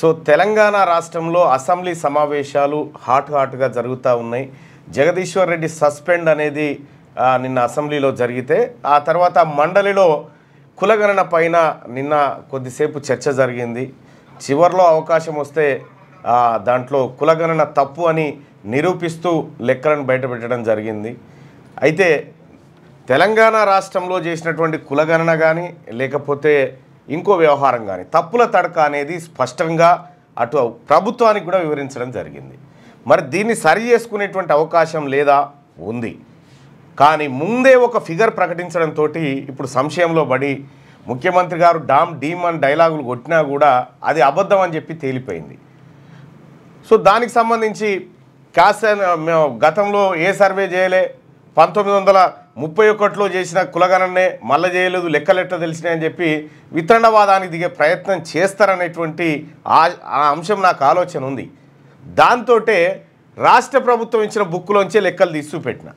So Telangana రాష్ట్రంలో assembly సమావేశాలు హాట్గా జరుగుతూ ఉన్నాయి. జగదీశ్వర్ రెడ్డి సస్పెండ్ అనేది నిన్న అసెంబ్లీలో జరిగితే ఆ తర్వాత మండలిలో కులగణన పైన నిన్న కొద్దిసేపు చర్చ జరిగింది. చివర్లో అవకాశం వస్తే దాంట్లో కులగణన తప్పు అని నిరూపిస్తూ లెక్కలను బయటపెట్టడం జరిగింది. అయితే తెలంగాణ రాష్ట్రంలో చేసినటువంటి కులగణన కానీ లేకపోతే ఇంకో వ్యవహారం కానీ తప్పుల తడక అనేది స్పష్టంగా అటు ప్రభుత్వానికి కూడా వివరించడం జరిగింది. మరి దీన్ని సరి చేసుకునేటువంటి అవకాశం లేదా ఉంది. కానీ ముందే ఒక ఫిగర్ ప్రకటించడంతో ఇప్పుడు సంశయంలో పడి ముఖ్యమంత్రి గారు డీమ్ అని డైలాగులు కొట్టినా కూడా అది అబద్ధం అని చెప్పి తేలిపోయింది. సో దానికి సంబంధించి మేము గతంలో ఏ సర్వే చేయలే, 1931లో చేసిన కులగణనే మళ్ళీ చేయలేదు, లెక్కలెట్ట తెలిసినాయని చెప్పి వితండవాదానికి దిగే ప్రయత్నం చేస్తారనేటువంటి ఆ అంశం నాకు ఆలోచన ఉంది. దాంతో రాష్ట్ర ప్రభుత్వం ఇచ్చిన బుక్లోంచే లెక్కలు తీసి పెట్టిన.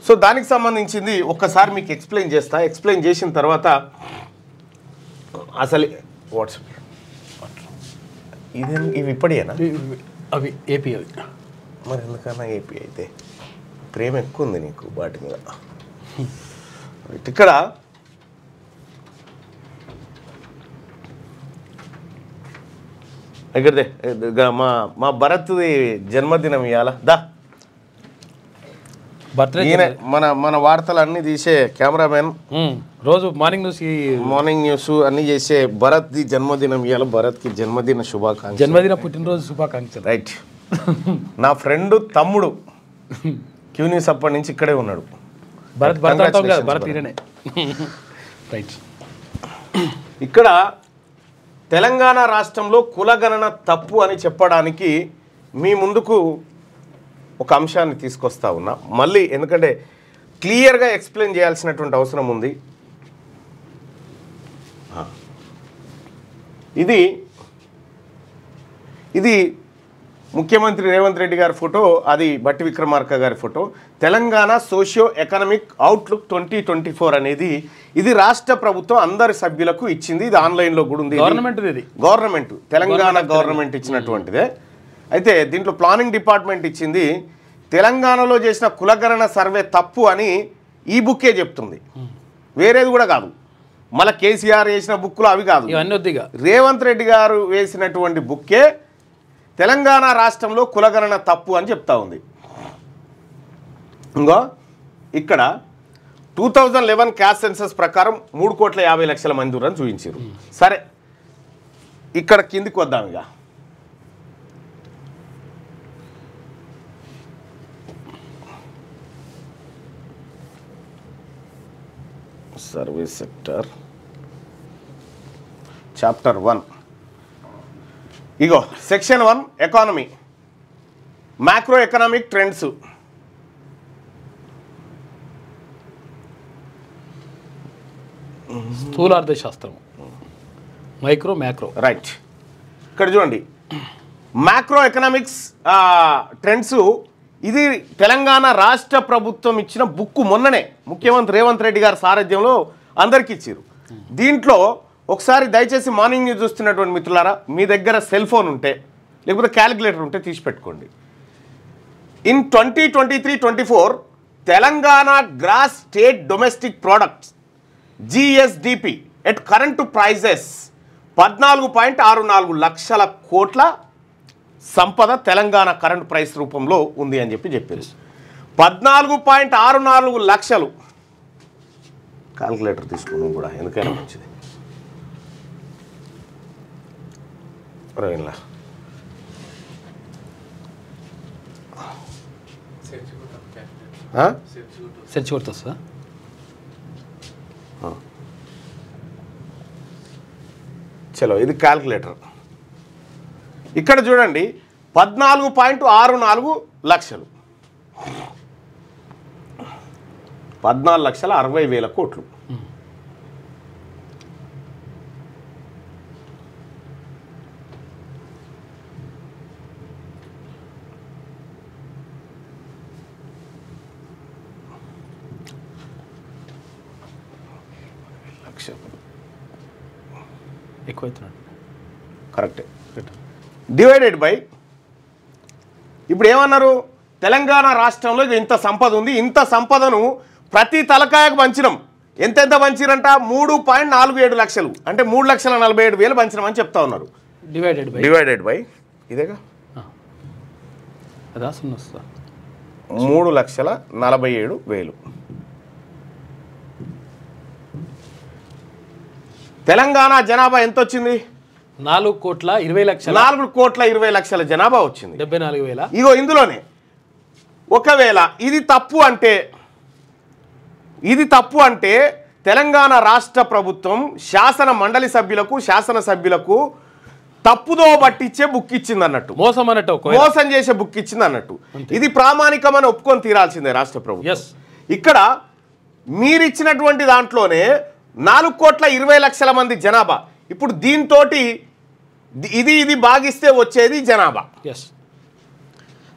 సో దానికి సంబంధించింది ఒక్కసారి మీకు ఎక్స్ప్లెయిన్ చేస్తా. ఎక్స్ప్లెయిన్ చేసిన తర్వాత అసలు వాట్సాప్ ఇవి ఇప్పటియేనా? అవి ఏపీ. అవి మరి ఎందుకన్నా ఏపీ అయితే ప్రేమ ఎక్కువ ఉంది నీకు వాటి మీద. ఇక్కడ ఇక్కడదే మా భరత్ది జన్మదినం ఇవాళ దా ఈయన మన వార్తలు అన్నీ తీసే కెమెరామెన్, రోజు మార్నింగ్ న్యూస్ అన్నీ చేసే భరత్ది జన్మదినం ఇవాళ. భరత్కి జన్మదిన శుభాకాంక్షలు, జన్మదిన పుట్టినరోజు శుభాకాంక్షలు. రైట్. నా ఫ్రెండ్ తమ్ముడు క్యూ న్యూస్ అప్పటి నుంచి ఇక్కడే ఉన్నాడు. భరత్ రైట్. ఇక్కడ తెలంగాణ రాష్ట్రంలో కులగణన తప్పు అని చెప్పడానికి మీ ముందుకు ఒక అంశాన్ని తీసుకొస్తా ఉన్నా. మళ్ళీ ఎందుకంటే క్లియర్గా ఎక్స్ప్లెయిన్ చేయాల్సినటువంటి అవసరం ఉంది. ఇది ముఖ్యమంత్రి రేవంత్ రెడ్డి గారి ఫోటో, అది బట్టి విక్రమార్క గారి photo. Telangana socio economic outlook 2024 అనేది ఇది రాష్ట్ర ప్రభుత్వం అందరి సభ్యులకు ఇచ్చింది. ఇది ఆన్లైన్లో కూడా ఉంది. గవర్నమెంట్ తెలంగాణ గవర్నమెంట్ ఇచ్చినటువంటిదే. అయితే దీంట్లో ప్లానింగ్ డిపార్ట్మెంట్ ఇచ్చింది. తెలంగాణలో చేసిన కులగణన సర్వే తప్పు అని ఈ బుక్కే చెప్తుంది, వేరేది కూడా కాదు. మళ్ళీ కేసీఆర్ వేసిన బుక్లు అవి కాదు, రేవంత్ రెడ్డి గారు వేసినటువంటి బుక్కే తెలంగాణ రాష్ట్రంలో కులగణన తప్పు అని చెప్తా ఉంది. ఇంకో ఇక్కడ 2011 క్యాస్ట్ సెన్సస్ ప్రకారం 3,50,00,000 మంది ఉన్నారని చూపించారు. సరే, ఇక్కడ కిందికి వద్దాం. ఇక సర్వీస్ సెక్టర్ చాప్టర్ 1, ఇగో section 1 economy, macro economic trends. స్థూలార్థ శాస్త్రం, మ్యాక్రో. రైట్. ఇక్కడ చూడండి, మ్యాక్రో ఎకనామిక్స్ ట్రెండ్స్. ఇది తెలంగాణ రాష్ట్ర ప్రభుత్వం ఇచ్చిన బుక్. మొన్ననే ముఖ్యమంత్రి రేవంత్ రెడ్డి గారి సారథ్యంలో అందరికి ఇచ్చారు. దీంట్లో ఒకసారి దయచేసి మార్నింగ్ న్యూస్ చూస్తున్నటువంటి మిత్రులారా, మీ దగ్గర సెల్ ఫోన్ ఉంటే లేకపోతే క్యాలిక్యులేటర్ ఉంటే తీసి పెట్టుకోండి. In 2023-24 Telangana gross state domestic products GSDP at current prices 14.64 లక్షల కోట్ల సంపద తెలంగాణ కరెంట్ ప్రైస్ రూపంలో ఉంది అని చెప్పారు. 14.64 లక్షలు. క్యాల్కులేటర్ తీసుకున్నాం కూడా ఎందుకైనా మంచిది. చలో, ఇది క్యాల్కులేటర్. ఇక్కడ చూడండి, 14.64 లక్షలు, 14,60,000 కోట్లు. ఎక్కువైతున్నాడు. కరెక్టే. డివైడెడ్ బై ఇప్పుడు ఏమన్నారు, తెలంగాణ రాష్ట్రంలో ఇంత సంపద ఉంది, ఇంత సంపదను ప్రతి తలకాయకు పంచినాం. ఎంతెంత పంచిరంట, 3.47 లక్షలు, అంటే 3,47,000 పంచినాం అని చెప్తా ఉన్నారు. డివైడెడ్ బై ఇదేగా, అదా 3,47,000. తెలంగాణ జనాభా ఎంత వచ్చింది? 4,20,00,000. 4,20,00,000 జనాభా వచ్చింది. 74,000. ఇగో ఇందులోనే ఒకవేళ ఇది తప్పు అంటే తెలంగాణ రాష్ట్ర ప్రభుత్వం శాసన మండలి సభ్యులకు, శాసనసభ్యులకు తప్పుదో పట్టించే బుక్ ఇచ్చింది అన్నట్టు, మోసం చేసే బుక్ ఇచ్చింది అన్నట్టు. ఇది ప్రామాణికమని ఒప్పుకొని తీరాల్సిందే రాష్ట్ర ప్రభుత్వం. ఇక్కడ మీరిచ్చినటువంటి దాంట్లోనే 4,20,00,000 మంది జనాభా. ఇప్పుడు దీంతో ఇది భాగిస్తే వచ్చేది జనాభా.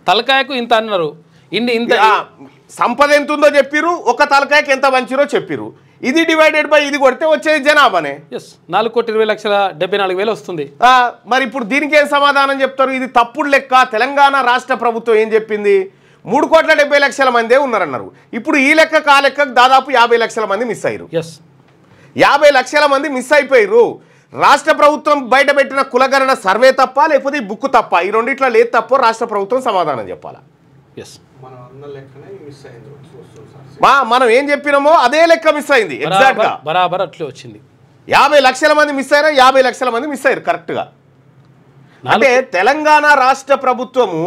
తలకాయకు ఇంత అన్నారు, ఇంత సంపద ఎంత ఉందో చెప్పిరు, ఒక తలకాయకి ఎంత పంచిరో చెప్పిరు. ఇది డివైడెడ్ బై ఇది కొడితే వచ్చేది జనాభానే. 4,20,74,000 వస్తుంది. మరి ఇప్పుడు దీనికి ఏం సమాధానం చెప్తారు? ఇది తప్పుడు లెక్క. తెలంగాణ రాష్ట్ర ప్రభుత్వం ఏం చెప్పింది, 3,70,00,000 మందే ఉన్నారన్నారు. ఇప్పుడు ఈ లెక్క ఆ లెక్కకు దాదాపు 50 లక్షల మంది మిస్ అయ్యారు. 50 లక్షల మంది మిస్ అయిపోయారు. రాష్ట్ర ప్రభుత్వం బయట పెట్టిన కులగణన సర్వే తప్ప, లేకపోతే ఈ బుక్ తప్ప, ఈ రెండిట్లో లేదు తప్ప రాష్ట్ర ప్రభుత్వం సమాధానం చెప్పాలా. మనం ఏం చెప్పినామో అదే లెక్క మిస్ అయింది. ఎగ్జాక్ట్ గా బరాబర్ అట్లే వచ్చింది. 50 లక్షల మంది మిస్ అయ్యారా, 50 లక్షల మంది మిస్ అయ్యారు కరెక్ట్ గా. అంటే తెలంగాణ రాష్ట్ర ప్రభుత్వము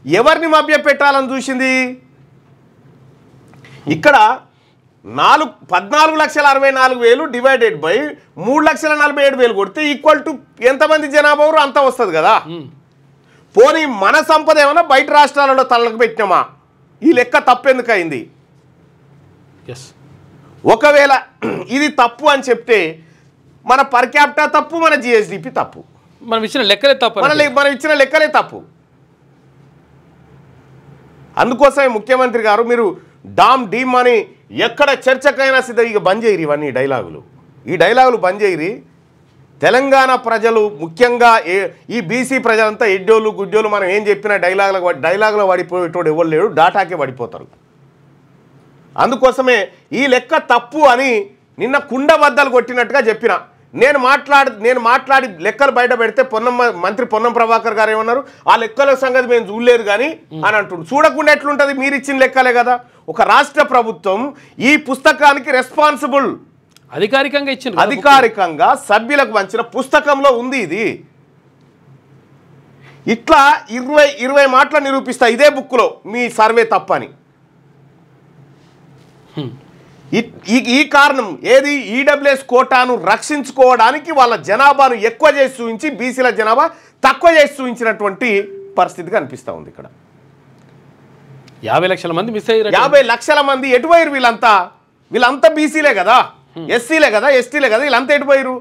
ఎవరిని మభ్య పెట్టాలని చూసింది? ఇక్కడ 14,64,000 డివైడెడ్ బై 3,47,000 కొడితే ఈక్వల్ టు ఎంతమంది జనాభా అంత వస్తుంది కదా. పోనీ మన సంపద ఏమైనా బయట రాష్ట్రాలలో తలకు పెట్టినామా? ఈ లెక్క తప్పెందుకు అయింది? ఒకవేళ ఇది తప్పు అని చెప్తే మన పర్ క్యాపిటా తప్పు, మన జిఎస్డిపి తప్పు, మనం ఇచ్చిన లెక్కలే తప్పు, మనం ఇచ్చిన లెక్కలే తప్పు. అందుకోసమే ముఖ్యమంత్రి గారు మీరు డీమ్ అని ఎక్కడ చర్చకైనా సిద్ధం, ఇక బంద్ చేయరు ఇవన్నీ డైలాగులు. ఈ డైలాగులు బంద్ చేయరి. తెలంగాణ ప్రజలు ముఖ్యంగా ఈ బీసీ ప్రజలంతా ఎడ్డోళ్ళు గుడ్డోళ్ళు మనం ఏం చెప్పినా డైలాగులో పడిపోయేటోడు ఎవరు లేడు, డాటాకే పడిపోతారు. అందుకోసమే ఈ లెక్క తప్పు అని నిన్న కుండ బద్దలు కొట్టినట్టుగా చెప్పిన. నేను మాట్లాడి లెక్కలు బయట పెడితే మంత్రి పొన్నం ప్రభాకర్ గారు ఏమన్నారు, ఆ లెక్కల సంగతి మేము చూడలేదు కానీ అని అంటుండ్రు. చూడకుండా ఎట్లుంటుంది, మీరు ఇచ్చిన లెక్కలే కదా. ఒక రాష్ట్ర ప్రభుత్వం ఈ పుస్తకానికి రెస్పాన్సిబుల్, అధికారికంగా సభ్యులకు పంచిన పుస్తకంలో ఉంది. ఇది ఇట్లా 20 మాటలు నిరూపిస్తా ఇదే బుక్లో మీ సర్వే తప్పని. ఈ కారణం ఏది, ఈడబ్ల్యూఎస్ కోటాను రక్షించుకోవడానికి వాళ్ళ జనాభాను ఎక్కువ చేసి చూపించి బీసీల జనాభా తక్కువ చేసి చూపించినటువంటి పరిస్థితి కనిపిస్తూ ఉంది. ఇక్కడ 50 లక్షల మంది మిస్ అయ్యారు. 50 లక్షల మంది ఎటుపోయారు? వీళ్ళంతా బీసీలే కదా, ఎస్సీలే కదా, ఎస్టీలే కదా, వీళ్ళంతా ఎటుపోయారు?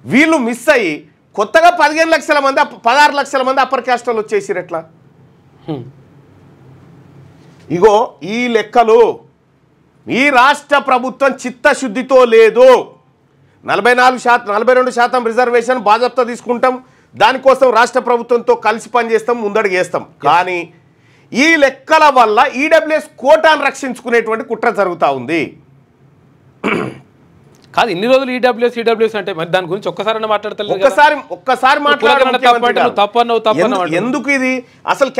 వీళ్ళు మిస్ అయ్యి కొత్తగా 15 లక్షల మంది 16 లక్షల మంది అప్పర్ క్యాస్ట్ వాళ్ళు వచ్చేసారు. ఎట్లా? ఇగో ఈ లెక్కలు ఈ రాష్ట్ర ప్రభుత్వం చిత్తశుద్ధితో లేదు. 42% రిజర్వేషన్ బాధ్యత తీసుకుంటాం, దానికోసం రాష్ట్ర ప్రభుత్వంతో కలిసి పనిచేస్తాం, ముందడుగు వేస్తాం. కానీ ఈ లెక్కల వల్ల ఈడబ్ల్యూఎస్ కోటాను రక్షించుకునేటువంటి కుట్ర జరుగుతూ ఉంది. కాదు ఇన్ని రోజులు ఈడబ్ల్యూఎస్ అంటే మరి దాని గురించి ఒక్కసారి మాట్లాడతారు. ఒక్కసారి ఎందుకు ఇది అసలు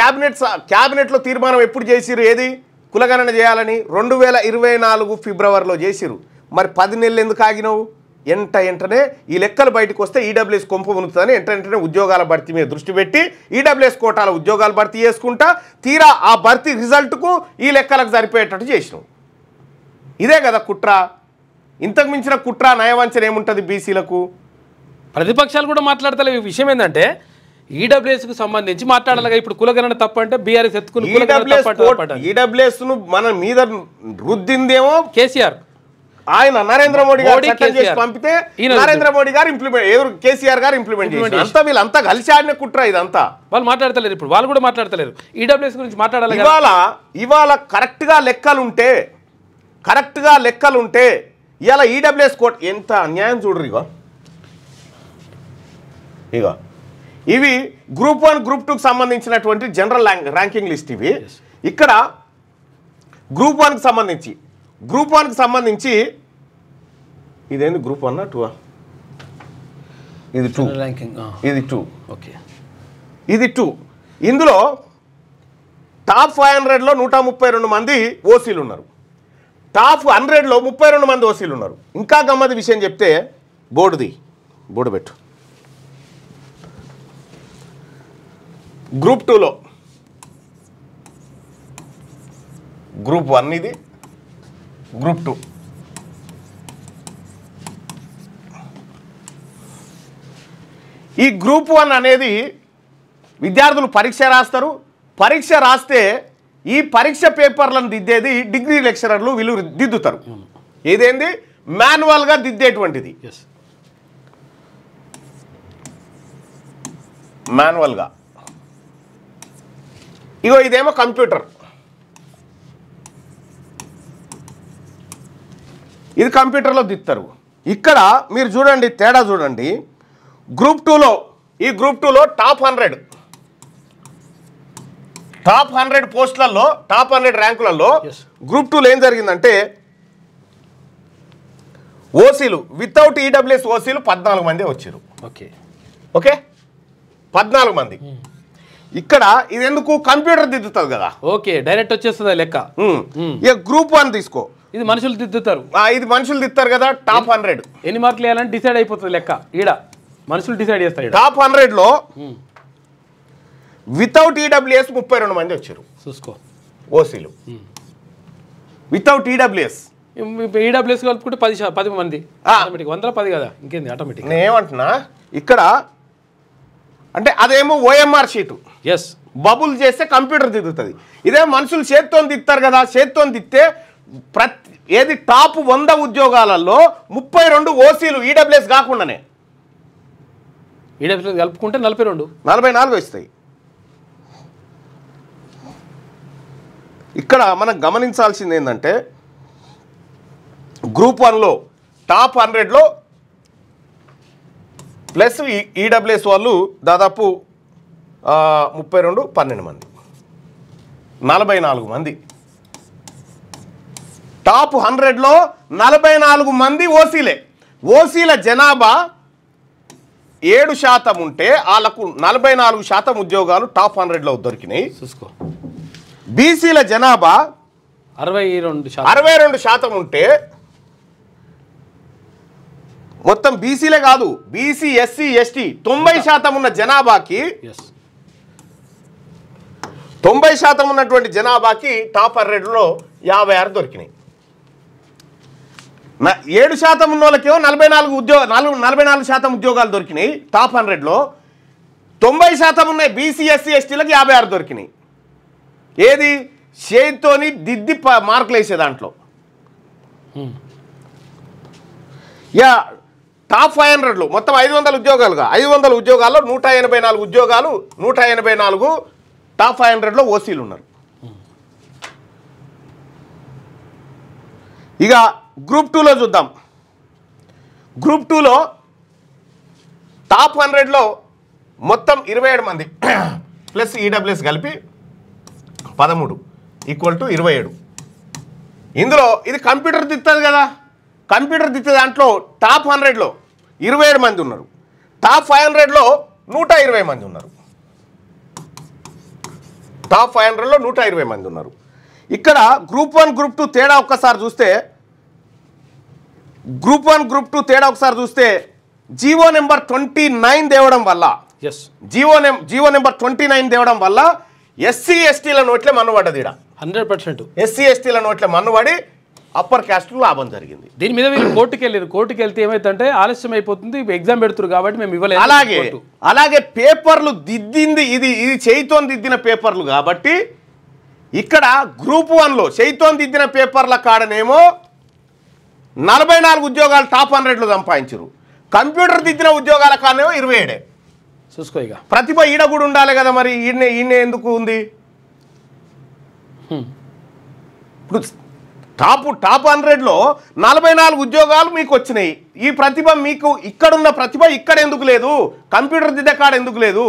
క్యాబినెట్ లో తీర్మానం ఎప్పుడు చేసిరు? ఏది కులగణన చేయాలని 2024 ఫిబ్రవరిలో చేసిరు. మరి 10 నెలలు ఎందుకు ఆగినావు? వెంటనే ఈ లెక్కలు బయటకు వస్తే ఈడబ్ల్యూఎస్ కొంప ఉనుతుందని వెంటనే ఉద్యోగాల భర్తీ మీద దృష్టి పెట్టి ఈడబ్ల్యూఎస్ కోటాల ఉద్యోగాలు భర్తీ చేసుకుంటా తీరా ఆ భర్తీ రిజల్ట్కు ఈ లెక్కలకు సరిపోయేటట్టు చేసినావు. ఇదే కదా కుట్ర. ఇంతకు మించిన కుట్ర నయవంచన ఏముంటుంది బీసీలకు? ప్రతిపక్షాలు కూడా మాట్లాడతలే. ఈ విషయం ఏంటంటే ఈడబ్ల్యూఎస్కు సంబంధించి మాట్లాడాలి. ఇప్పుడు కులగణన తప్ప అంటే బీఆర్ఎస్ ఎత్తుకుని ఈడబ్ల్యూఎస్ ను మన మీద రుద్దిందేమో కేసీఆర్. ఆయన నరేంద్ర మోడీ గారు చట్టం చేసి పంపితే నరేంద్ర మోడీ గారు కేసీఆర్ గారు ఇంప్లిమెంట్ చేశారు. అంతా వీళ్ళంతా కలిసి ఆడిన కుట్ర ఇదంతా. వాళ్ళు మాట్లాడతలేరు. ఇప్పుడు వాళ్ళు కూడా మాట్లాడతలేరు. ఈడబ్ల్యూఎస్ గురించి మాట్లాడాలి. ఇవాళ కరెక్ట్ గా లెక్కలుంటే ఇవాళ ఈడబ్ల్యూఎస్ కోట్ ఎంత అన్యాయం చూడరు. ఇగో ఇగో ఇవి గ్రూప్ 1 గ్రూప్ 2కి సంబంధించినటువంటి జనరల్ ర్యాంకింగ్ లిస్ట్ ఇవి. ఇక్కడ గ్రూప్ 1కి సంబంధించి ఇదేంది గ్రూప్ 1 2 ఇది 2 ర్యాంకింగ్, ఇది 2. ఓకే, ఇది 2. ఇందులో టాప్ 500లో 132 మంది ఓసీలు ఉన్నారు. టాప్ 100లో 32 మంది ఓసీలు ఉన్నారు. ఇంకా గమ్మది విషయం చెప్తే బోర్డు పెట్టు. గ్రూప్ 2లో గ్రూప్ 1 ఇది, గ్రూప్ 2. ఈ గ్రూప్ 1 అనేది విద్యార్థులు పరీక్ష రాస్తారు. పరీక్ష రాస్తే ఈ పరీక్ష పేపర్లను దిద్దేది డిగ్రీ లెక్చరర్లు, వీళ్ళు దిద్దుతారు. ఏదేంది మాన్యువల్గా దిద్దేటువంటిది, మాన్యువల్గా. ఇగో ఇదేమో కంప్యూటర్, ఇది కంప్యూటర్లో దిద్దుతారు. ఇక్కడ మీరు చూడండి, తేడా చూడండి. గ్రూప్ 2లో ఈ గ్రూప్ 2లో టాప్ 100 పోస్టులలో, టాప్ 100 ర్యాంకులలో గ్రూప్ 2లో ఏం జరిగిందంటే ఓసీలు వితౌట్ ఈడబ్ల్యూఎస్ ఓసీలు 14 మంది వచ్చారు. ఓకే 14 మంది. ఇక్కడ ఇది ఎందుకు కంప్యూటర్ దిద్దుతుంది కదా, ఓకే, డైరెక్ట్ వచ్చేస్తుంది లెక్క. ఇక గ్రూప్ 1 తీసుకో, ఇది మనుషులు దిద్దుతారు. ఇది మనుషులు దిద్దుతారు కదా. టాప్ 100 ఎన్ని మార్కులు వేయాలని డిసైడ్ అయిపోతుంది లెక్క. ఈడ మనుషులు డిసైడ్ చేస్తారు. టాప్ 100లో వితౌట్ ఈడబ్ల్యూఎస్ 32 మంది వచ్చారు. చూసుకో, ఓసీలు వితౌట్ ఈడబ్ల్యూఎస్. ఈడబ్ల్యూఎస్ కలుపుకుంటే 10 మంది ఆటోమేటిక్, 110 కదా, ఇంకేంది ఆటోమేటిక్. నేను ఏమంటున్నా ఇక్కడ అంటే అదేమో ఓఎంఆర్ షీటు, ఎస్, బబుల్ చేస్తే కంప్యూటర్ దిద్దుతుంది. ఇదే మనుషులు చేత్తో దిద్దుతారు కదా. చేత్తో దిద్దితే ఏది టాప్ 100 ఉద్యోగాలలో 32 ఓసీలు ఈడబ్ల్యూఎస్ కాకుండానే. ఈడబ్ల్యూఎస్ కలుపుకుంటే 44 వస్తాయి. ఇక్కడ మనం గమనించాల్సింది ఏంటంటే గ్రూప్ 1లో టాప్ 100లో ప్లస్ ఈడబ్ల్యూఎస్ వాళ్ళు దాదాపు 32, 12 మంది, 44 మంది. టాప్ 100లో 44 మంది ఓసీలే. ఓసీల జనాభా 7% ఉంటే వాళ్ళకు 44% ఉద్యోగాలు టాప్ 100లో దొరికినాయి. చూసుకో, బీసీల జనాభా 62% ఉంటే మొత్తం బీసీలే కాదు, బీసీ, ఎస్సీ, ఎస్టీ 90% ఉన్న జనాభాకి 90% ఉన్నటువంటి జనాభాకి టాప్ 100లో 56 దొరికినాయి. 7% ఉన్న వాళ్ళకేమో 44% ఉద్యోగాలు దొరికినాయి టాప్ 100లో. 90% ఉన్నాయి బీసీ, ఎస్సీ, ఎస్టీలకు 56 దొరికినాయి. ఏది చేతితోని దిద్ది మార్కులు వేసే దాంట్లో. యా టాప్ 500లో మొత్తం 500 ఉద్యోగాలుగా, 500 ఉద్యోగాల్లో 184 ఉద్యోగాలు, 184 టాప్ 500లో ఓసీలు ఉన్నారు. ఇక గ్రూప్ 2లో చూద్దాం. గ్రూప్ 2లో టాప్ 100లో మొత్తం 27 మంది ప్లస్ ఈడబ్ల్యూఎస్ కలిపి 13 = 27. ఇందులో ఇది కంప్యూటర్ దిద్దుతుంది కదా. కంప్యూటర్ దిద్దే దాంట్లో టాప్ 100లో 27 మంది ఉన్నారు. టాప్ 500లో 120 మంది ఉన్నారు. టాప్ 500లో 120 మంది ఉన్నారు. ఇక్కడ గ్రూప్ 1 గ్రూప్ 2 తేడా ఒక్కసారి చూస్తే, గ్రూప్ 1 గ్రూప్ 2 తేడా ఒకసారి చూస్తే జీవో నెంబర్ 29 తేవడం వల్ల, జీవో నెంబర్ 29 తేవడం వల్ల ఎస్సీ ఎస్టీల నోట్లే మన్నుపడ్డది. 100% ఎస్సీ ఎస్టీల నోట్లే మన్నుపడి అప్పర్ క్యాస్ట్ లాభం జరిగింది. దీని మీద వీళ్ళు కోర్టుకి వెళ్ళారు. కోర్టుకి వెళ్తే ఏమైందంటే ఆలస్యం అయిపోతుంది, ఎగ్జామ్ పెడుతున్నారు కాబట్టి మేము ఇవ్వలేదు. అలాగే పేపర్లు దిద్దింది ఇది చేయితో దిద్దిన పేపర్లు కాబట్టి ఇక్కడ గ్రూప్ 1లో చేయితో దిద్దిన పేపర్ల కాడనేమో 44 ఉద్యోగాలు టాప్ 100లో సంపాదించారు. కంప్యూటర్ దిద్దిన ఉద్యోగాల కాడనేమో 27. చూసుకో, ఇక ప్రతిభ ఈడ కూడా ఉండాలి కదా. మరి ఈయన ఎందుకు ఉంది? ఇప్పుడు టాప్ 100లో 44 ఉద్యోగాలు మీకు వచ్చినాయి. ఈ ప్రతిభ మీకు ఇక్కడున్న ప్రతిభ ఇక్కడ ఎందుకు లేదు? కంప్యూటర్ దిద్దకాడ ఎందుకు లేదు?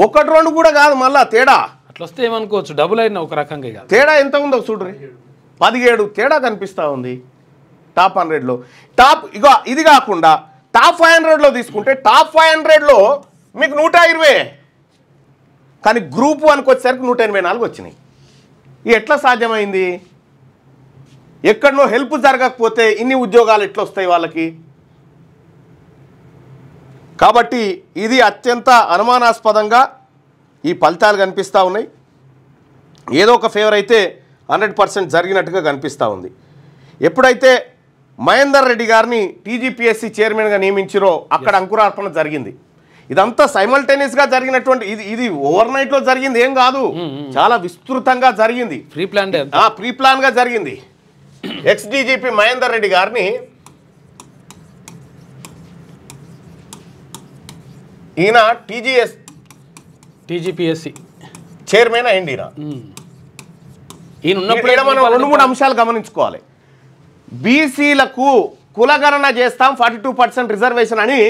1-2 కూడా కాదు, మళ్ళా తేడా అట్లా వస్తే ఏమనుకోవచ్చు, డబుల్ అయినా ఒక రకంగా. తేడా ఎంత ఉందో చూడ్రి, 17 తేడా కనిపిస్తూ ఉంది టాప్ 100లో. ఇగో ఇది కాకుండా టాప్ 500లో తీసుకుంటే టాప్ 500లో మీకు 120, కానీ గ్రూప్ 1కి వచ్చేసరికి 184 వచ్చినాయి. ఇది ఎట్లా సాధ్యమైంది? ఎక్కడనో హెల్ప్ జరగకపోతే ఇన్ని ఉద్యోగాలు ఎట్లా వస్తాయి వాళ్ళకి? కాబట్టి ఇది అత్యంత అనుమానాస్పదంగా ఈ ఫలితాలు కనిపిస్తూ ఉన్నాయి. ఏదో ఒక ఫేవర్ అయితే 100% జరిగినట్టుగా కనిపిస్తూ ఉంది. ఎప్పుడైతే మహేందర్ రెడ్డి గారిని టీజీపీఎస్సీ చైర్మన్గా నియమించారో అక్కడ అంకురార్పణ జరిగింది. ఇదంతా సైమల్టేనియస్గా జరిగినటువంటి ఇది ఓవర్ నైట్లో జరిగింది ఏం కాదు, చాలా విస్తృతంగా జరిగింది. ప్రీ ప్లాన్గా జరిగింది. ఎక్స్డీజీపీ మహేందర్ రెడ్డి గారిని ఈయన టీజీపీఎస్సీ చైర్మన్ అయింది. ఈయన మనం 2-3 అంశాలు గమనించుకోవాలి. బీసీలకు కులగణన చేస్తాం 42% రిజర్వేషన్ అని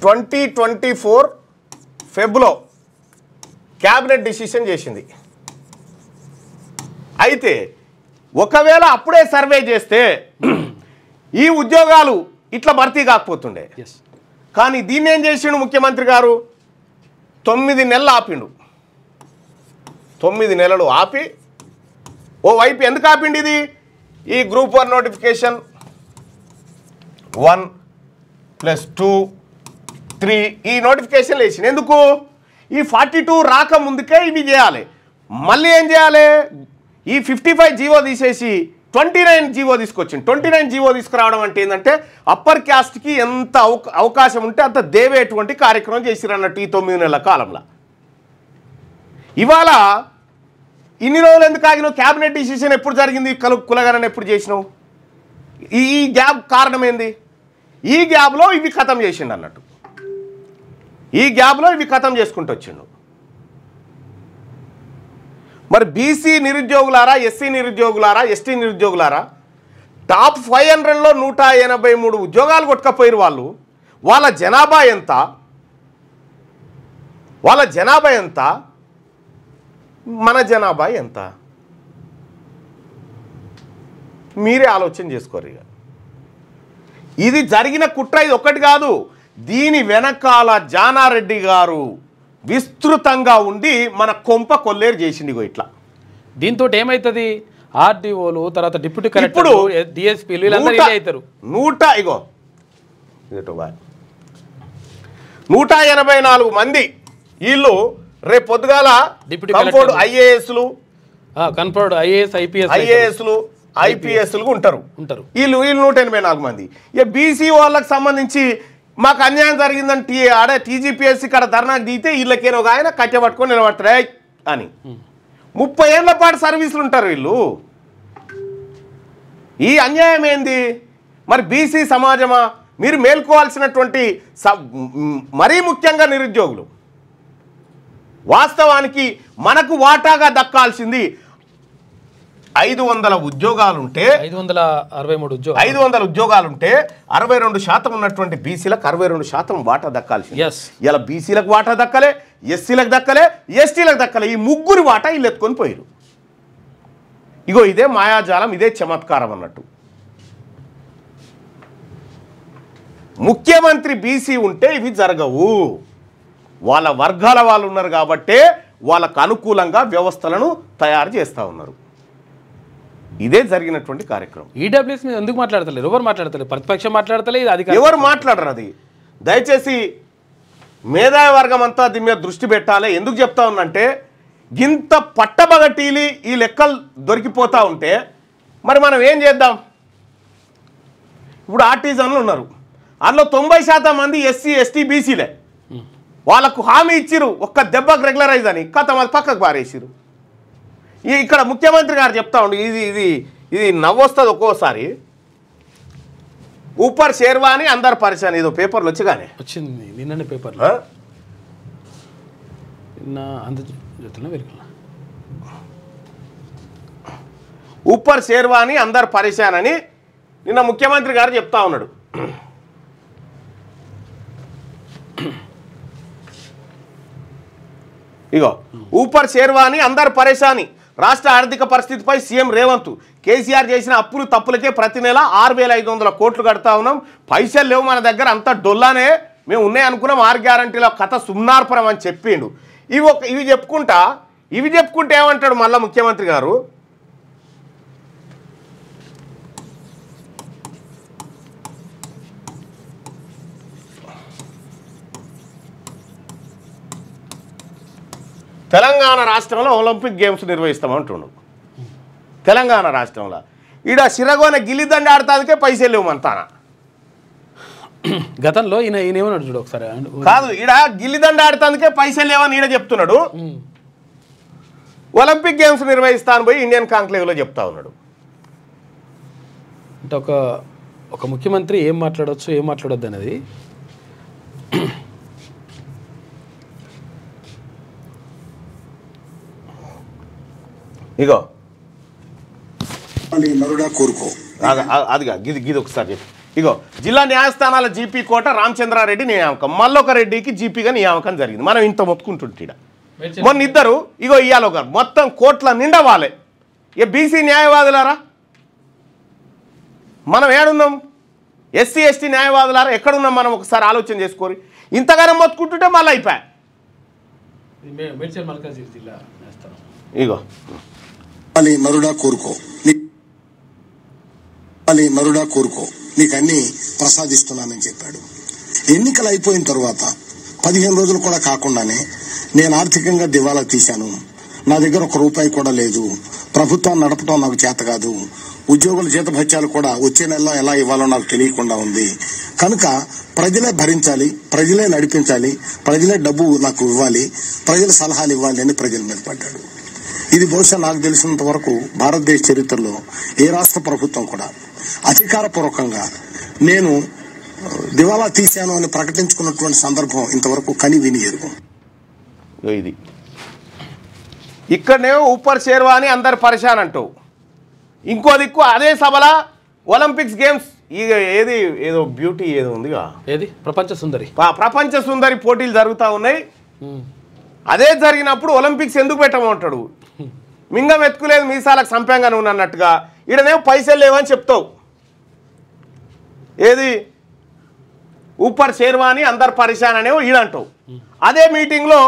2024 ఫెబ్రవరిలో క్యాబినెట్ డిసిషన్ చేసింది. అయితే ఒకవేళ అప్పుడే సర్వే చేస్తే ఈ ఉద్యోగాలు ఇట్లా భర్తీ కాకపోతుండే. కానీ దీన్ని ఏం చేసిండు ముఖ్యమంత్రి గారు? 9 నెలలు ఆపిండు. 9 నెలలు ఆపి ఓ వైపు ఎందుకు ఆపిండి? ఇది ఈ గ్రూప్ 1 నోటిఫికేషన్ 1+2 3 ఈ నోటిఫికేషన్లు వేసింది. ఎందుకు? ఈ 42 రాకముందుకే ఇవి చేయాలి. మళ్ళీ ఏం చేయాలి? ఈ 55 జీవో తీసేసి 29 జీవో తీసుకొచ్చింది. 29 జీవో తీసుకురావడం అంటే ఏంటంటే అప్పర్ క్యాస్ట్కి ఎంత అవకాశం ఉంటే అంత దేవేటువంటి కార్యక్రమం చేసిరన్నట్టు ఈ 9 నెలల కాలంలో. ఇవాళ ఇన్ని రోజులు ఎందుకు ఆగినావు? క్యాబినెట్ డిసిషన్ ఎప్పుడు జరిగింది? కులగణన ఎప్పుడు చేసినావు? ఈ గ్యాప్ కారణం ఏంది? ఈ గ్యాప్లో ఇవి ఖతం చేసిండు అన్నట్టు. ఈ గ్యాప్లో ఇవి ఖతం చేసుకుంటూ వచ్చిండు. మరి బీసీ నిరుద్యోగులారా, ఎస్సీ నిరుద్యోగులారా, ఎస్టీ నిరుద్యోగులారా, టాప్ 500లో 183 ఉద్యోగాలు కొట్టుకపోయారు వాళ్ళు. వాళ్ళ జనాభా ఎంత? మన జనాభా ఎంత? మీరే ఆలోచన చేసుకోరు. ఇక ఇది జరిగిన కుట్ర, ఇది ఒక్కటి కాదు. దీని వెనకాల జానారెడ్డి గారు విస్తృతంగా ఉండి మన కొంప కొల్లేరు చేసింది. ఇట్లా దీంతో ఏమవుతుంది? ఆర్డీఓలు, తర్వాత డిప్యూటీ కలెక్టర్, డిఎస్పీలు వీళ్ళందరూ అవుతారు. 184 మంది వీళ్ళు రేపు పొద్దుగాల ఐఏఎస్లు, ఐపీఎస్లు ఉంటారు. వీళ్ళు 184 మంది. ఇక బీసీ వాళ్ళకి సంబంధించి మాకు అన్యాయం జరిగిందని ఆడే టీజీపీఎస్సీ ఇక్కడ ధర్నాకు దిగితే వీళ్ళకేనో ఒక ఆయన కట్టె పట్టుకొని నిలబడతారే అని 30 ఏళ్ల పాటు సర్వీసులు ఉంటారు వీళ్ళు. ఈ అన్యాయం ఏంది? మరి బీసీ సమాజమా? మీరు మేల్కోవాల్సినటువంటి మరీ ముఖ్యంగా నిరుద్యోగులు. వాస్తవానికి మనకు వాటాగా దక్కాల్సింది 500 ఉద్యోగాలుంటే 500 ఉద్యోగాలుంటే 62% ఉన్నటువంటి బీసీలకు 62% వాటా దక్కాల్సింది. ఇలా బీసీలకు వాటా దక్కలే, ఎస్సీలకు దక్కలే, ఎస్టీలకు దక్కలే. ఈ ముగ్గురు వాటా వీళ్ళు ఎత్తుకొని పోయారు. ఇగో ఇదే మాయాజాలం, ఇదే చమత్కారం అన్నట్టు. ముఖ్యమంత్రి బీసీ ఉంటే ఇవి జరగవు. వాళ్ళ వర్గాల వాళ్ళు ఉన్నారు కాబట్టే వాళ్ళకు అనుకూలంగా వ్యవస్థలను తయారు చేస్తూ ఉన్నారు. ఇదే జరిగినటువంటి కార్యక్రమం. ఈడబ్ల్యూఎస్ మీద ఎందుకు మాట్లాడతలేరు? ఎవరు మాట్లాడతలేరు? ప్రతిపక్షం మాట్లాడతలేదు, అధికారం ఎవరు మాట్లాడరు. అది దయచేసి మేధావి వర్గం అంతా దీని మీద దృష్టి పెట్టాలి. ఎందుకు చెప్తా ఉన్నంటే ఇంత పట్టబగటీలి ఈ లెక్కలు దొరికిపోతూ ఉంటే మరి మనం ఏం చేద్దాం? ఇప్పుడు ఆర్టిజన్లు ఉన్నారు, అందులో 90% మంది ఎస్సీ, ఎస్టీ, బీసీలే. వాళ్ళకు హామీ ఇచ్చిరు ఒక్క దెబ్బకు రెగ్యులరైజ్ అని, కథం అది పక్కకు పారేసిరు. ఇక్కడ ముఖ్యమంత్రి గారు చెప్తా ఉండు, ఇది నవ్వొస్తుంది ఒక్కోసారి. ఊపర్ షేర్వాని అందరు పరిచయం, ఏదో పేపర్లు వచ్చగానే వచ్చింది నిన్ననే పేపర్లో. ఊపర్ షేర్వాని అందరు పరేషాన్ అని నిన్న ముఖ్యమంత్రి గారు చెప్తా ఉన్నాడు. ఇగో ఊపర్ షేర్వాని అందరు పరేషాని, రాష్ట్ర ఆర్థిక పరిస్థితిపై సీఎం రేవంత్, కేసీఆర్ చేసిన అప్పులు తప్పులకే ప్రతి నెల 6,500 కోట్లు కడతా ఉన్నాం, పైసలు లేవు మన దగ్గర, అంతా డొల్లానే, మేము ఉన్నాయి అనుకున్నాం, 6 గ్యారంటీల కథ సున్నార్పణం అని చెప్పిండు. ఇవి చెప్పుకుంటే ఏమంటాడు మళ్ళా ముఖ్యమంత్రి గారు, తెలంగాణ రాష్ట్రంలో ఒలింపిక్ గేమ్స్ నిర్వహిస్తామంటున్నాడు. తెలంగాణ రాష్ట్రంలో ఈడ సిరగోన గిల్లిదండ ఆడటానికే పైసలు లేవు మంతాన. గతంలో ఈయన ఏమన్నాడు చూడు ఒకసారి. కాదు, ఈడ గిల్లిదండ ఆడటానికే పైసలు లేవని ఈడ చెప్తున్నాడు. ఒలింపిక్ గేమ్స్ నిర్వహిస్తాను పోయి ఇండియన్ కాంక్లేవ్లో చెప్తా ఉన్నాడు. అంటే ఒక ముఖ్యమంత్రి ఏం మాట్లాడవచ్చు ఏం మాట్లాడొద్దు అనేది ఇగో కోరుకో అదిగా గిది ఒకసారి చెప్పి. ఇగో జిల్లా న్యాయస్థానాల జీపీ కోట రామచంద్రారెడ్డి నియామకం, మల్లొక రెడ్డికి జీపీగా నియామకం జరిగింది. మనం ఇంత మొత్తుకుంటుంటే మొన్న ఇద్దరు ఇగో ఇయ్యాలి ఒకరు మొత్తం కోట్ల నిండా వాళ్ళే. ఇక బీసీ న్యాయవాదులారా మనం ఏడున్నాం, ఎస్సీ ఎస్టీ న్యాయవాదులారా ఎక్కడున్నాం మనం ఒకసారి ఆలోచన చేసుకోరి. ఇంతగానో మొత్తుకుంటుంటే మళ్ళీ అయిపోయా. ఇగో మరుడా కోరుకో నీకు అన్ని ప్రసాదిస్తున్నానని చెప్పాడు. ఎన్నికలు అయిపోయిన తర్వాత 15 రోజులు కూడా కాకుండానే నేను ఆర్థికంగా దివాలా తీశాను, నా దగ్గర 1 రూపాయి కూడా లేదు, ప్రభుత్వం నడపడం నాకు చేత కాదు, ఉద్యోగుల జీతభత్యాలు కూడా వచ్చే నెలలో ఎలా ఇవ్వాలో నాకు తెలియకుండా ఉంది, కనుక ప్రజలే భరించాలి, ప్రజలే నడిపించాలి, ప్రజలే డబ్బు నాకు ఇవ్వాలి, ప్రజల సలహాలు ఇవ్వాలి అని ప్రజల మీద పడ్డాడు. ఇది బహుశా నాకు తెలిసినంత వరకు భారతదేశ చరిత్రలో ఏ రాష్ట్ర ప్రభుత్వం కూడా అధికారపూర్వకంగా నేను దివాలా తీశాను అని ప్రకటించుకున్నటువంటి సందర్భం ఇంతవరకు కని విని ఎరుగు. ఇది ఇక్కడనే ఊపర్ షేర్వాని అందరు పరేషాన్ అంటావు, ఇంకో దిక్కు అదే సభల ఒలింపిక్స్ గేమ్స్ ఏదో బ్యూటీ ఏదో ఉందిగా, ఏది ప్రపంచ సుందరి పోటీలు జరుగుతూ ఉన్నాయి. అదే జరిగినప్పుడు ఒలింపిక్స్ ఎందుకు పెట్టమంటాడు, మింగం ఎత్తుకులేదు మీసాలకు సంపంగా నువ్వు అన్నట్టుగా. ఈడనేమో పైసలు లేవని చెప్తావు. ఏది ఊపర్ షేర్వాని అందరు పరేషాన్ అనేవో ఈడంటావు. అదే మీటింగ్లో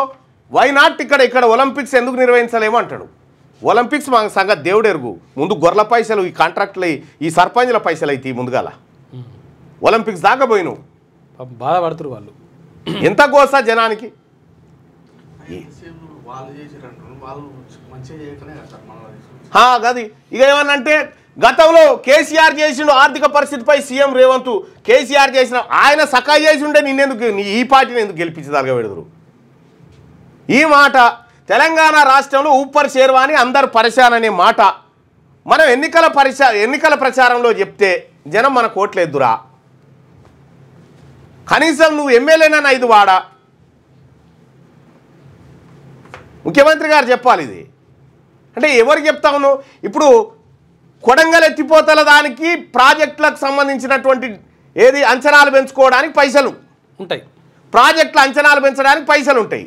వైనాట్ ఇక్కడ ఒలింపిక్స్ ఎందుకు నిర్వహించలేమో అంటాడు. ఒలింపిక్స్ మా సంగతి దేవుడు ఎరుగు, ముందు గొర్రెల పైసలు, ఈ కాంట్రాక్టులు, ఈ సర్పంచ్ల పైసలు అయితే ముందుగాల ఒలింపిక్స్ దాకా పోయి నువ్వు బాధపడుతున్నారు వాళ్ళు. ఎంత గోసా జనానికి. గది ఇక ఏమన్నంటే గతంలో కేసీఆర్ చేసిండు ఆర్థిక పరిస్థితిపై సీఎం రేవంత్, కేసీఆర్ చేసిన ఆయన సకాయి చేసి ఉండే నిన్నెందుకు ఈ పార్టీని ఎందుకు గెలిపించదలగా పెడదురు. ఈ మాట తెలంగాణ రాష్ట్రంలో ఊపర్ షేర్వాని అందరు పరేషాన్ అనే మాట మనం ఎన్నికల ప్రచారంలో చెప్తే జనం మన కోట్లేద్దురా. కనీసం నువ్వు ఎమ్మెల్యేనని 5 వాడా ముఖ్యమంత్రి గారు చెప్పాలి. ఇది అంటే ఎవరికి చెప్తా ఉన్నావు? ఇప్పుడు కొడంగల్ ఎత్తిపోతల దానికి ప్రాజెక్టులకు సంబంధించినటువంటి ఏది అంచనాలు పెంచుకోవడానికి పైసలు ఉంటాయి, ప్రాజెక్టుల అంచనాలు పెంచడానికి పైసలు ఉంటాయి.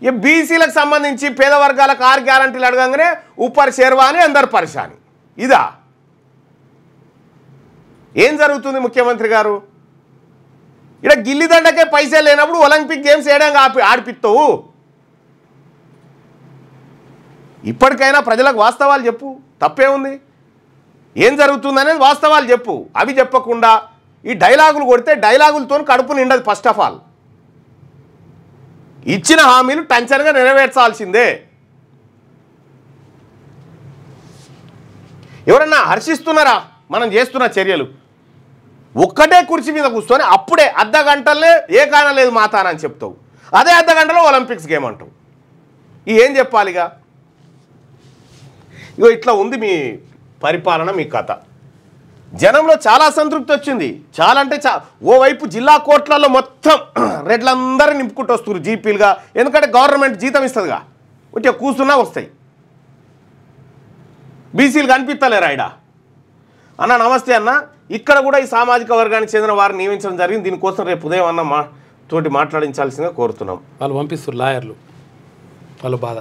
ఈ బీసీలకు సంబంధించి పేద వర్గాలకు 6 గ్యారంటీలు అడగంగానే ఊపర్ షేర్వాని అందరు పరేషాని. ఇదా ఏం జరుగుతుంది ముఖ్యమంత్రి గారు? ఇక్కడ గిల్లిదండకే పైసలు లేనప్పుడు ఒలింపిక్ గేమ్స్ ఏడంగా ఆడిపిస్తావు. ఇప్పటికైనా ప్రజలకు వాస్తవాలు చెప్పు, తప్పే ఉంది. ఏం జరుగుతుందనేది వాస్తవాలు చెప్పు. అవి చెప్పకుండా ఈ డైలాగులు కొడితే డైలాగులతో కడుపు నిండదు. ఫస్ట్ ఆఫ్ ఆల్ ఇచ్చిన హామీలు టంచన్గా నెరవేర్చాల్సిందే. ఎవరన్నా హర్షిస్తున్నారా మనం చేస్తున్న చర్యలు? ఒక్కటే కుర్చీ మీద కూర్చొని అప్పుడే అర్ధగంటలే ఏ కారణం లేదు మాతానని చెప్తావు, అదే అర్ధగంటలో ఒలింపిక్స్ గేమ్ అంటావు. ఏం చెప్పాలిగా? ఇగో ఇట్లా ఉంది మీ పరిపాలన, మీ కథ. జనంలో చాలా సంతృప్తి వచ్చింది. చాలా అంటే ఓవైపు జిల్లా కోర్టులలో మొత్తం రెడ్లందరూ నింపుకుంటూ వస్తున్నారు జీపీలుగా. ఎందుకంటే గవర్నమెంట్ జీతం ఇస్తుందిగా, వచ్చే కూర్చున్నా వస్తాయి. బీసీలు కనిపిస్తలేరు ఆయన. అన్న నమస్తే అన్న, ఇక్కడ కూడా ఈ సామాజిక వర్గానికి చెందిన వారిని నియమించడం జరిగింది. దీనికోసం రేపు ఉదయం అన్న తోటి మాట్లాడించాల్సిందిగా కోరుతున్నాం. వాళ్ళు పంపిస్తారు లాయర్లు, వాళ్ళ బాధ.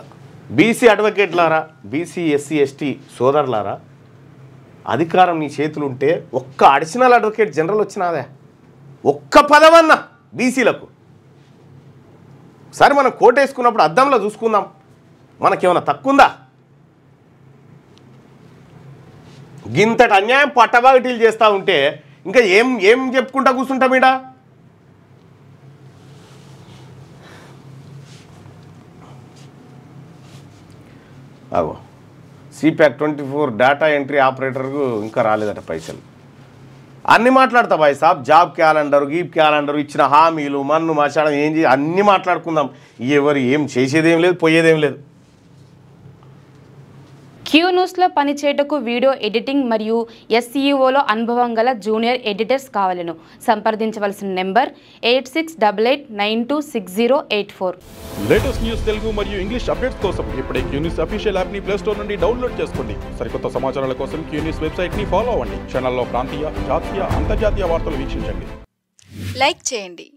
బీసీ అడ్వకేట్లారా, బీసీ ఎస్సీ ఎస్టీ సోదరులారా, అధికారం నీ చేతులు ఉంటే ఒక్క అడిషనల్ అడ్వకేట్ జనరల్ వచ్చినాదే, ఒక్క పదవన్న బీసీలకు. సరే మనం కోటేసుకున్నప్పుడు అద్దంలో చూసుకుందాం, మనకేమైనా తక్కువందా? గింతటి అన్యాయం పట్టబాగటీలు చేస్తూ ఉంటే ఇంకా ఏం చెప్పుకుంటా కూర్చుంటాం ఈడ? అగో సిప్యాక్ 24 డేటా ఎంట్రీ ఆపరేటర్కు ఇంకా రాలేదట పైసలు. అన్నీ మాట్లాడతా బాయ్ సాబ్, జాబ్ క్యాలెండర్, గీప్ క్యాలెండర్, ఇచ్చిన హామీలు, మన్ను మాట్లాడడం ఏం అన్నీ మాట్లాడుకుందాం. ఎవరు ఏం చేసేదేం లేదు, పోయేదేం లేదు. క్యూ న్యూస్లో పనిచేయటకు వీడియో ఎడిటింగ్ మరియు ఎస్ఈఓలో అనుభవం గల జూనియర్ ఎడిటర్స్ కావాలను సంప్రదించవలసిన నెంబర్ 8688926084. లేటెస్ట్ న్యూస్ తెలుగు మరియు ఇంగ్లీష్ అప్డేట్స్ కోసం ఇప్పుడే క్యూ న్యూస్ అఫీషియల్ యాప్ని ప్లే స్టోర్ నుండి డౌన్లోడ్ చేసుకోండి. సరికొత్త సమాచారాల కోసం క్యూ న్యూస్ వెబ్సైట్ని ఫాలో అవ్వండి. ఛానల్లో ప్రాంతీయ, జాతీయ, అంతర్జాతీయ వార్తలు వీక్షించండి. లైక్ చేయండి.